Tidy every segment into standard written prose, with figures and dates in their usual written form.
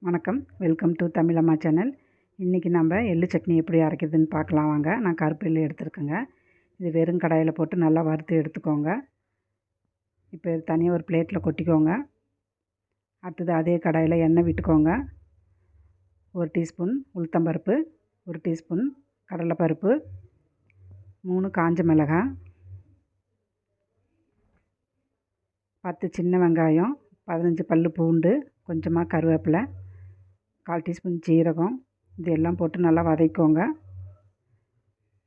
வணக்கம், welcome to தமிழம்மா channel. இன்றைக்கி நம்ம எள்ளு சட்னி எப்படி அரைக்கிறதுன்னு பார்க்கலாம் வாங்க. நான் கருப்பு எள்ளு எடுத்துருக்கேங்க. இது வெறும் கடாயில் போட்டு நல்லா வறுத்து எடுத்துக்கோங்க. இப்போ இது தனியாக ஒரு பிளேட்டில் கொட்டிக்கோங்க. அடுத்தது அதே கடாயில் எண்ணெய் விட்டுக்கோங்க. 1 டீஸ்பூன் உளுத்தம்பருப்பு, 1 டீஸ்பூன் கடலைப்பருப்பு, 3 காஞ்ச மிளகாய், 10 சின்ன வெங்காயம், 15 பல் பூண்டு, கொஞ்சமாக கருவேப்பிலை, 1/4 டீஸ்பூன் ஜீரகம், இது எல்லாம் போட்டு நல்லா வதக்கிக்கோங்க.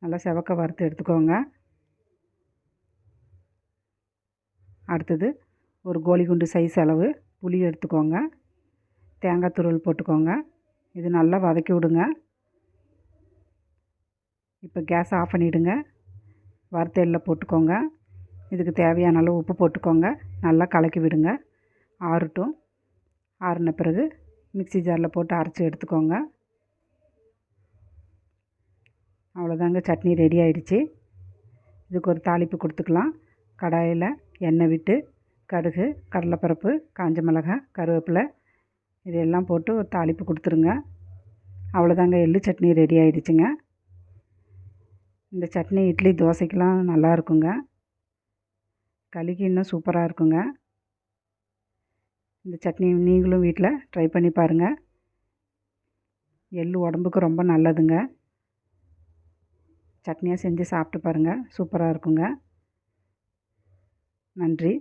நல்லா செவக்க வறுத்து எடுத்துக்கோங்க. அடுத்தது ஒரு கோலி குண்டு சைஸ் அளவு புளி எடுத்துக்கோங்க. தேங்காய் துருவல் போட்டுக்கோங்க. இது நல்லா வதக்கி விடுங்க. இப்போ கேஸ் ஆஃப் பண்ணிவிடுங்க. வறுத்த எள்ளை போட்டுக்கோங்க. இதுக்கு தேவையான அளவு உப்பு போட்டுக்கோங்க. நல்லா கலக்கி விடுங்க. ஆறட்டும். ஆறின பிறகு மிக்ஸி ஜாரில் போட்டு அரைச்சி எடுத்துக்கோங்க. அவ்வளோதாங்க, சட்னி ரெடி ஆகிடுச்சு. இதுக்கு ஒரு தாளிப்பு கொடுத்துக்கலாம். கடாயில் எண்ணெய் விட்டு கடுகு, கடலைப்பருப்பு, காஞ்ச மிளகாய், கருவேப்பிலை இதெல்லாம் போட்டு ஒரு தாளிப்பு கொடுத்துருங்க. அவ்வளோதாங்க, எள்ளு சட்னி ரெடி ஆகிடுச்சுங்க. இந்த சட்னி இட்லி தோசைக்கெலாம் நல்லா இருக்குங்க. களிக்கு இன்னும் சூப்பராக இருக்குங்க. இந்த சட்னி நீங்களும் வீட்டில் ட்ரை பண்ணி பாருங்கள். எள்ளு உடம்புக்கு ரொம்ப நல்லதுங்க. சட்னியாக செஞ்சு சாப்பிட்டு பாருங்கள், சூப்பராக இருக்குங்க. நன்றி.